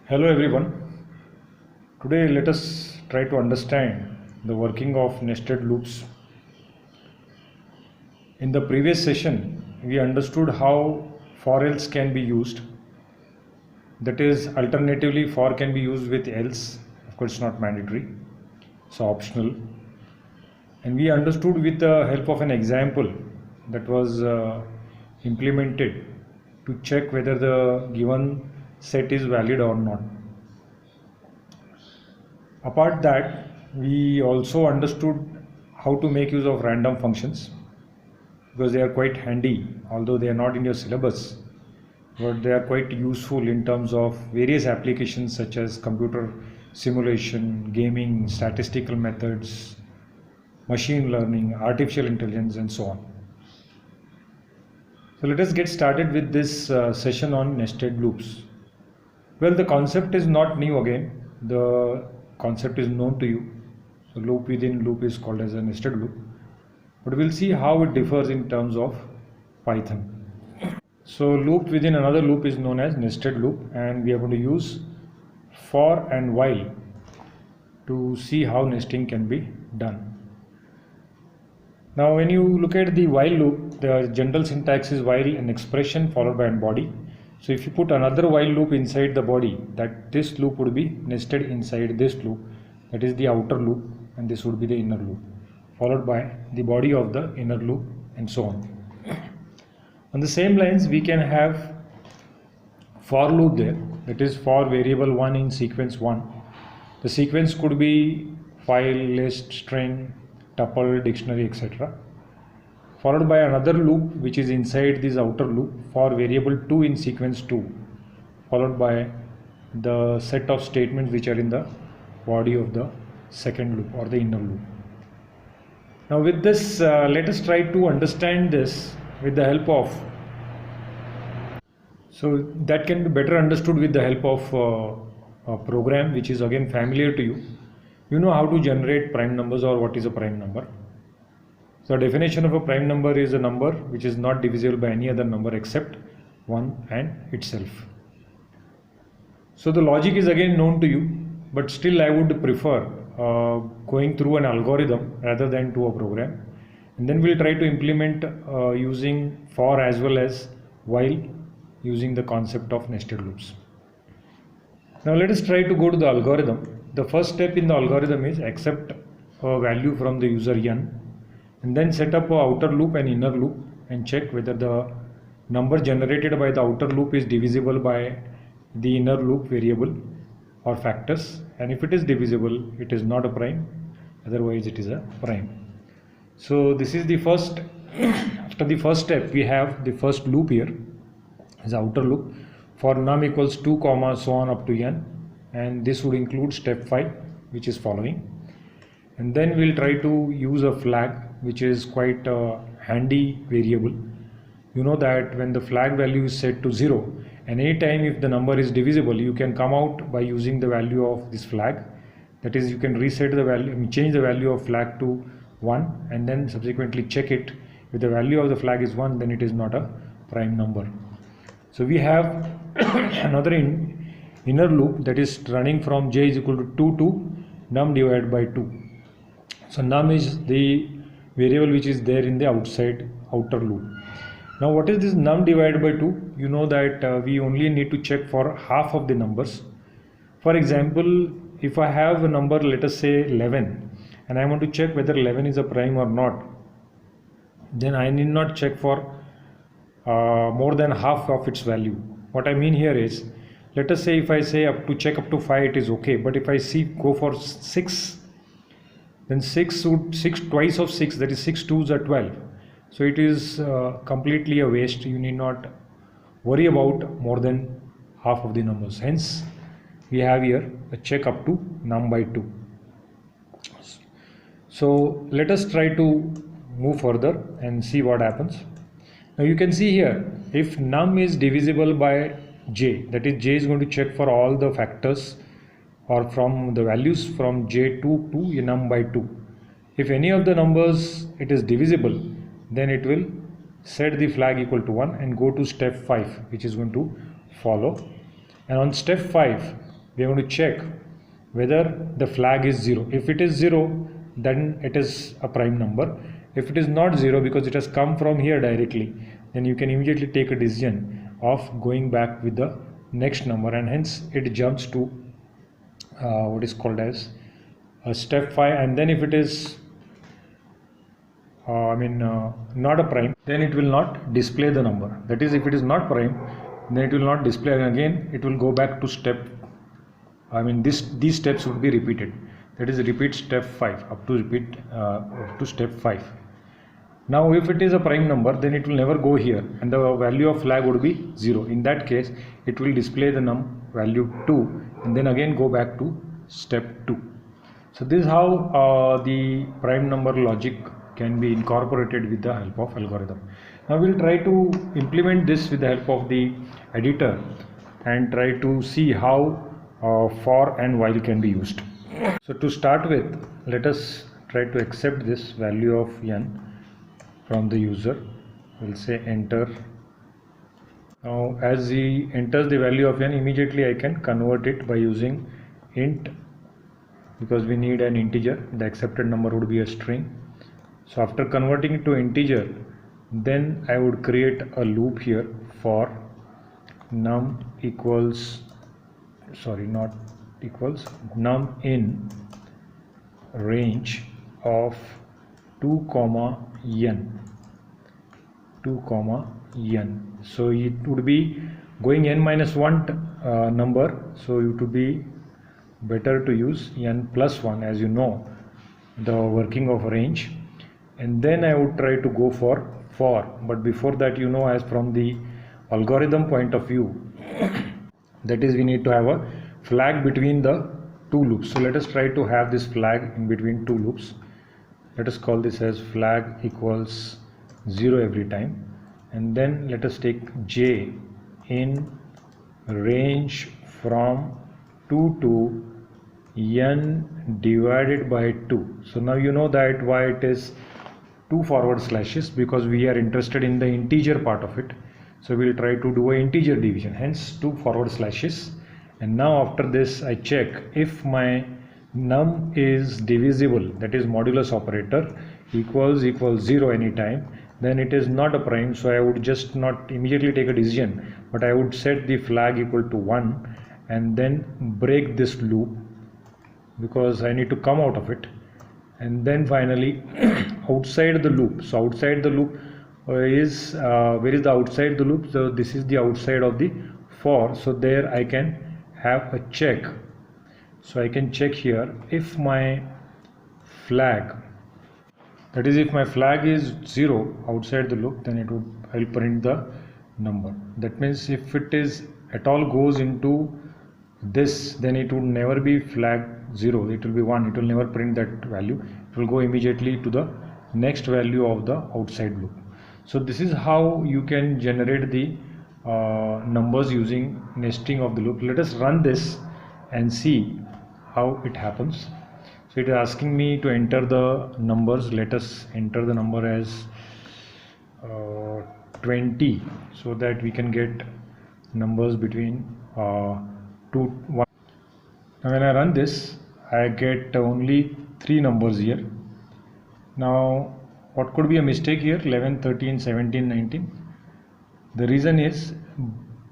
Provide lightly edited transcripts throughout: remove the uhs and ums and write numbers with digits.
Hello everyone. Today let us try to understand the working of nested loops. In the previous session, we understood how for else can be used. That is, alternatively, for can be used with else. Of course, not mandatory, so optional. And we understood with the help of an example that was implemented to check whether the given set is valid or not. Apart that, we also understood how to make use of random functions because they are quite handy, although they are not in your syllabus, but they are quite useful in terms of various applications such as computer simulation, gaming, statistical methods, machine learning, artificial intelligence, and so on. So let us get started with this session on nested loops. Well, the concept is not new again. The concept is known to you. So loop within loop is called as a nested loop. But we'll see how it differs in terms of Python. So loop within another loop is known as nested loop, and we are going to use for and while to see how nesting can be done. Now when you look at the while loop, the general syntax is while an expression followed by a body. So if you put another while loop inside the body, that this loop would be nested inside this loop, that is the outer loop, and this would be the inner loop, followed by the body of the inner loop, and so on. On the same lines, we can have for loop there, that is for variable 1 in sequence 1. The sequence could be file, list, string, tuple, dictionary, etc. Followed by another loop which is inside this outer loop for variable 2 in sequence 2, followed by the set of statements which are in the body of the second loop or the inner loop. Now with this, let us try to understand this with the help of, so that can be better understood with the help of a program which is again familiar to you. You know how to generate prime numbers, or what is a prime number. So the definition of a prime number is a number which is not divisible by any other number except 1 and itself. So the logic is again known to you, but still I would prefer going through an algorithm rather than to a program. And then we'll try to implement using for as well as while, using the concept of nested loops. Now let us try to go to the algorithm. The first step in the algorithm is accept a value from the user n, and then set up a outer loop and inner loop and check whether the number generated by the outer loop is divisible by the inner loop variable or factors, and if it is divisible, it is not a prime, otherwise it is a prime. So this is the first after the first step, we have the first loop here as outer loop for num equals 2 comma so on up to n, and this would include step 5, which is following. And then we'll try to use a flag, which is quite a handy variable. You know that when the flag value is set to 0, and any time if the number is divisible, you can come out by using the value of this flag. That is, you can reset the value, change the value of flag to 1, and then subsequently check it. If the value of the flag is 1, then it is not a prime number. So we have another inner loop that is running from j is equal to 2 to num divided by 2. So num is the variable which is there in the outer loop. Now what is this num divided by 2? You know that we only need to check for half of the numbers. For example, if I have a number, let us say 11, and I want to check whether 11 is a prime or not, then I need not check for more than half of its value. What I mean here is, let us say if I say up to check up to 5, it is okay, but if I go for 6, then 6 twice of 6, that is 6 2s are 12. So it is completely a waste. You need not worry about more than half of the numbers. Hence we have here a check up to num by 2. So let us try to move further and see what happens. Now you can see here, if num is divisible by j, that is j is going to check for all the factors or from the values from j2 to num by 2. If any of the numbers it is divisible, then it will set the flag equal to 1 and go to step 5, which is going to follow. And on step 5, we are going to check whether the flag is 0. If it is 0, then it is a prime number. If it is not 0 because it has come from here directly, then you can immediately take a decision of going back with the next number, and hence it jumps to what is called as step 5. And then if it is not a prime, then it will not display the number. That is, if it is not prime, then it will not display, and again it will go back to step, these steps would be repeated. That is, repeat step 5 up to step 5. Now if it is a prime number, then it will never go here, and the value of flag would be 0. In that case, it will display the value 2 and then again go back to step 2. So this is how the prime number logic can be incorporated with the help of algorithm. Now we'll try to implement this with the help of the editor and try to see how for and while can be used. So to start with, let us try to accept this value of n from the user. We'll say enter. Now as he enters the value of n, immediately I can convert it by using int, because we need an integer. The accepted number would be a string. So after converting it to integer, then I would create a loop here for num num in range of 2, n. So it would be going n minus 1 number, so it would be better to use n plus 1, as you know the working of range. And then I would try to go for, but before that, as from the algorithm point of view, that is, we need to have a flag between the two loops. So let us try to have this flag in between two loops. Let us call this as flag equals 0 every time, and then let us take j in range from 2 to n divided by 2. So now you know that why it is 2 forward slashes, because we are interested in the integer part of it. So we'll try to do an integer division, hence 2 forward slashes. And now after this, I check if my num is divisible, that is modulus operator equals 0 anytime, then it is not a prime. So I would just not immediately take a decision, but I would set the flag equal to 1 and then break this loop, because I need to come out of it. And then finally outside the loop. So outside the loop is where is the outside the loop? So this is the outside of the for. So there I can have a check. So I can check here if my flag, that is, if my flag is 0 outside the loop, then I'll print the number. That means if it is at all goes into this, then it would never be flag 0, it will be 1, it will never print that value, it will go immediately to the next value of the outside loop. So this is how you can generate the numbers using nesting of the loop. Let us run this and see how it happens. So it is asking me to enter the numbers. Let us enter the number as 20, so that we can get numbers between 2, 1. Now when I run this, I get only 3 numbers here. Now what could be a mistake here? 11, 13, 17, 19. The reason is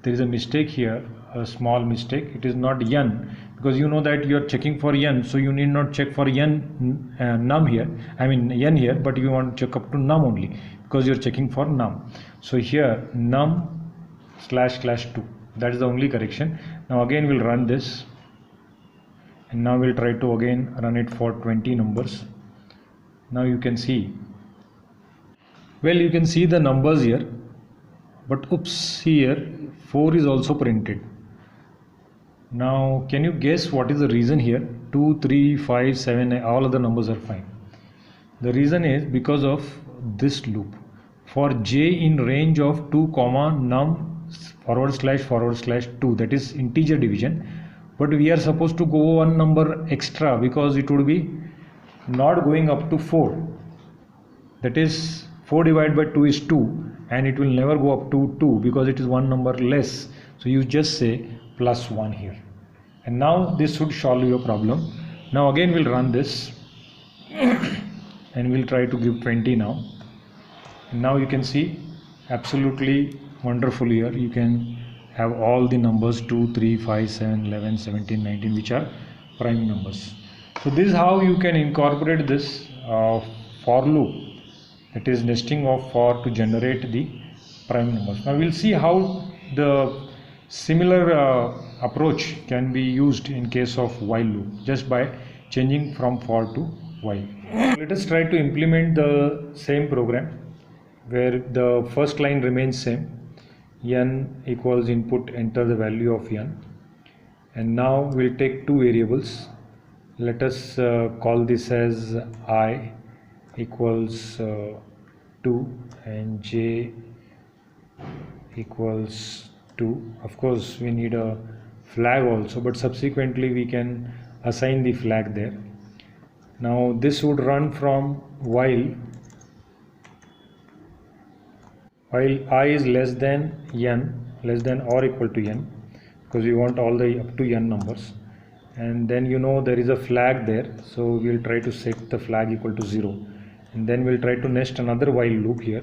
there is a mistake here, a small mistake. It is not n, because you know that you are checking for n, so you need not check for n num here, n here, but you want to check up to num only, because you are checking for num. So here num //2, that is the only correction. Now again we'll run this, and now we'll try to again run it for 20 numbers. Now you can see, well, you can see the numbers here, but oops, here 4 is also printed. Now can you guess what is the reason here? 2, 3, 5, 7, all other numbers are fine. The reason is because of this loop. For j in range of 2, num //2, that is integer division, but we are supposed to go one number extra, because it would be not going up to 4. That is 4 divided by 2 is 2, and it will never go up to 2 because it is one number less. So you just say +1 here. and now this should solve your problem. Now again we'll run this and we'll try to give 20 now. And now you can see absolutely wonderful here. You can have all the numbers 2, 3, 5, 7, 11, 17, 19 which are prime numbers. So this is how you can incorporate this for loop, that is nesting of for, to generate the prime numbers. Now we'll see how the similar approach can be used in case of while loop, just by changing from for to while. Let us try to implement the same program where the first line remains same, n equals input, enter the value of n, and now we'll take two variables. Let us call this as I equals 2 and j equals 2. Of course we need a flag also, but subsequently we can assign the flag there. Now this would run from while I is less than n, less than or equal to n, because we want all the up to n numbers, and then you know there is a flag there, so we'll try to set the flag equal to 0, and then we'll try to nest another while loop here.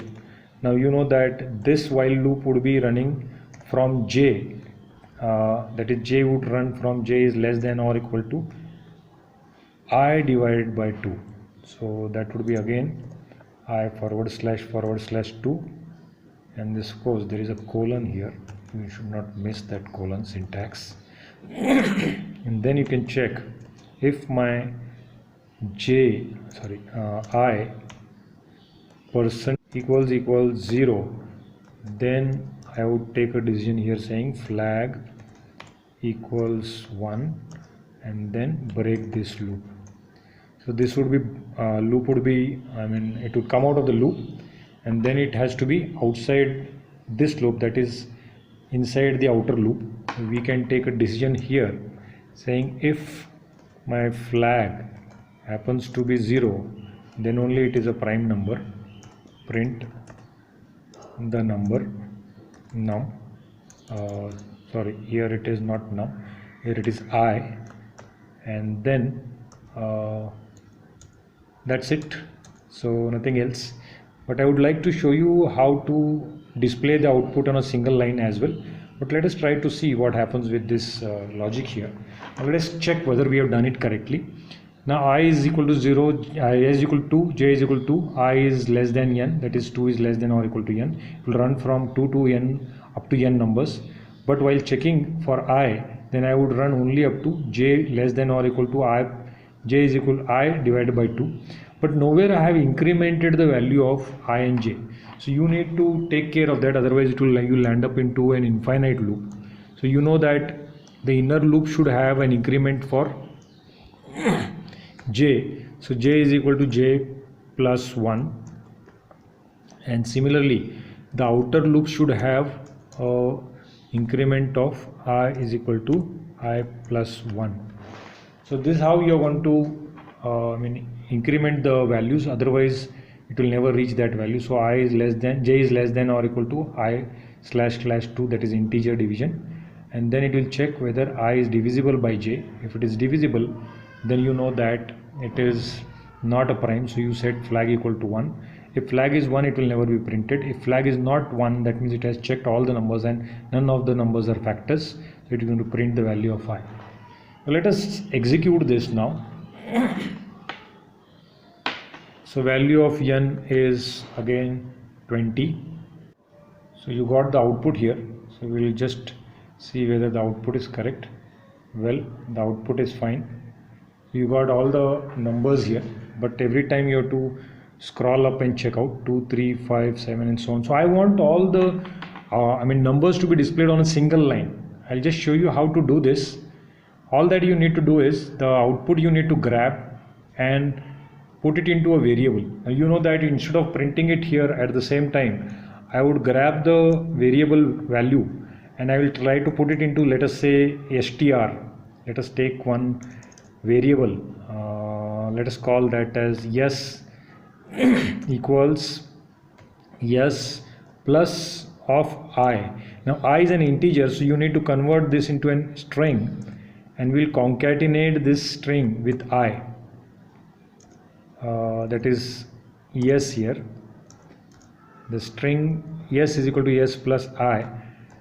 Now you know that this while loop would be running from j, that is j would run from j is less than or equal to I divided by 2. So that would be again I forward slash 2, and this, of course there is a colon here, you should not miss that colon syntax. And then you can check if my I percent equals 0, then I would take a decision here saying flag equals 1 and then break this loop. So this would be loop would be, it would come out of the loop, and then it has to be outside this loop, that is inside the outer loop. We can take a decision here saying if my flag happens to be 0, then only it is a prime number. Print the number num, sorry, here it is not num, here it is I, and then that's it. So nothing else, but I would like to show you how to display the output on a single line as well. But let us try to see what happens with this logic here. Now let us check whether we have done it correctly. Now I is equal to 0, I is equal to 2, j is equal to I is less than n, that is 2 is less than or equal to n. It will run from 2 to n up to n numbers. But while checking for I, then I would run only up to j less than or equal to I, j is equal to I divided by 2. But nowhere I have incremented the value of I and j. So you need to take care of that, otherwise it will, you will end up into an infinite loop. So you know that the inner loop should have an increment for j. So j is equal to j plus 1, and similarly the outer loop should have a increment of I is equal to I plus 1. So this is how you are going to increment the values, otherwise it will never reach that value. So I is less than, j is less than or equal to I slash 2, that is integer division, and then it will check whether I is divisible by j. If it is divisible, then you know that it is not a prime, so you set flag equal to 1. If flag is 1, it will never be printed. If flag is not 1, that means it has checked all the numbers and none of the numbers are factors, so it is going to print the value of I. So let us execute this now. So value of n is again 20. So you got the output here. So we will just see whether the output is correct. Well, the output is fine. You got all the numbers here, but every time you have to scroll up and check out 2, 3, 5, 7 and so on. So I want all the numbers to be displayed on a single line. I'll just show you how to do this. All that you need to do is the output you need to grab and put it into a variable. Now you know that instead of printing it here at the same time, I would grab the variable value and I will try to put it into, let us say, str. Let us take one variable, let us call that as yes equals yes plus of I. Now I is an integer, so you need to convert this into a string, and we'll concatenate this string with I, that is yes here. The string yes is equal to yes plus I,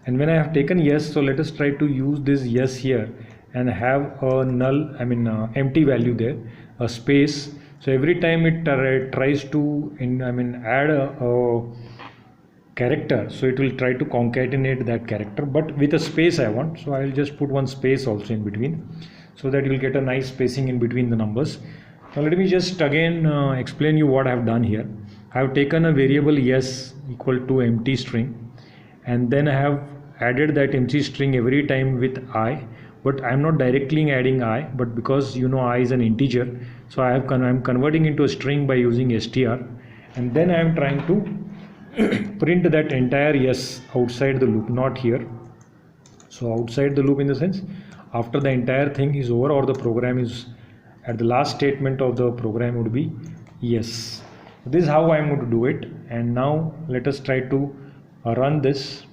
and when I have taken yes, so let us try to use this yes here and have a null, empty value there, a space. So every time it tries to add a character, so it will try to concatenate that character, but with a space I want. So I will just put one space also in between, so that you will get a nice spacing in between the numbers. Now let me just again explain you what I have done here. I have taken a variable yes equal to empty string, and then I have added that empty string every time with I, but I am not directly adding I, but because I is an integer, so I am converting into a string by using str, and then I am trying to print that entire yes outside the loop, not here. So outside the loop in the sense after the entire thing is over, or the program is at the last statement of the program would be yes. This is how I am going to do it. And now let us try to run this.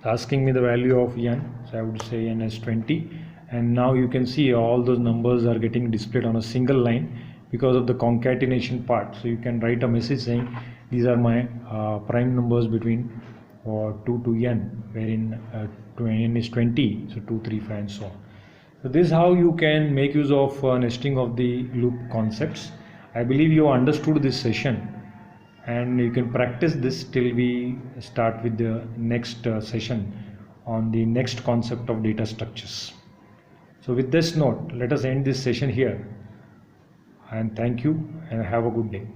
Asking me the value of n, so I would say n is 20, and now you can see all those numbers are getting displayed on a single line because of the concatenation part. So you can write a message saying these are my prime numbers between 2 to n, wherein n is 20, so 2, 3, 5 and so on. So this is how you can make use of nesting of the loop concepts. I believe you understood this session, and you can practice this till we start with the next session on the next concept of data structures. So with this note, let us end this session here, and thank you and have a good day.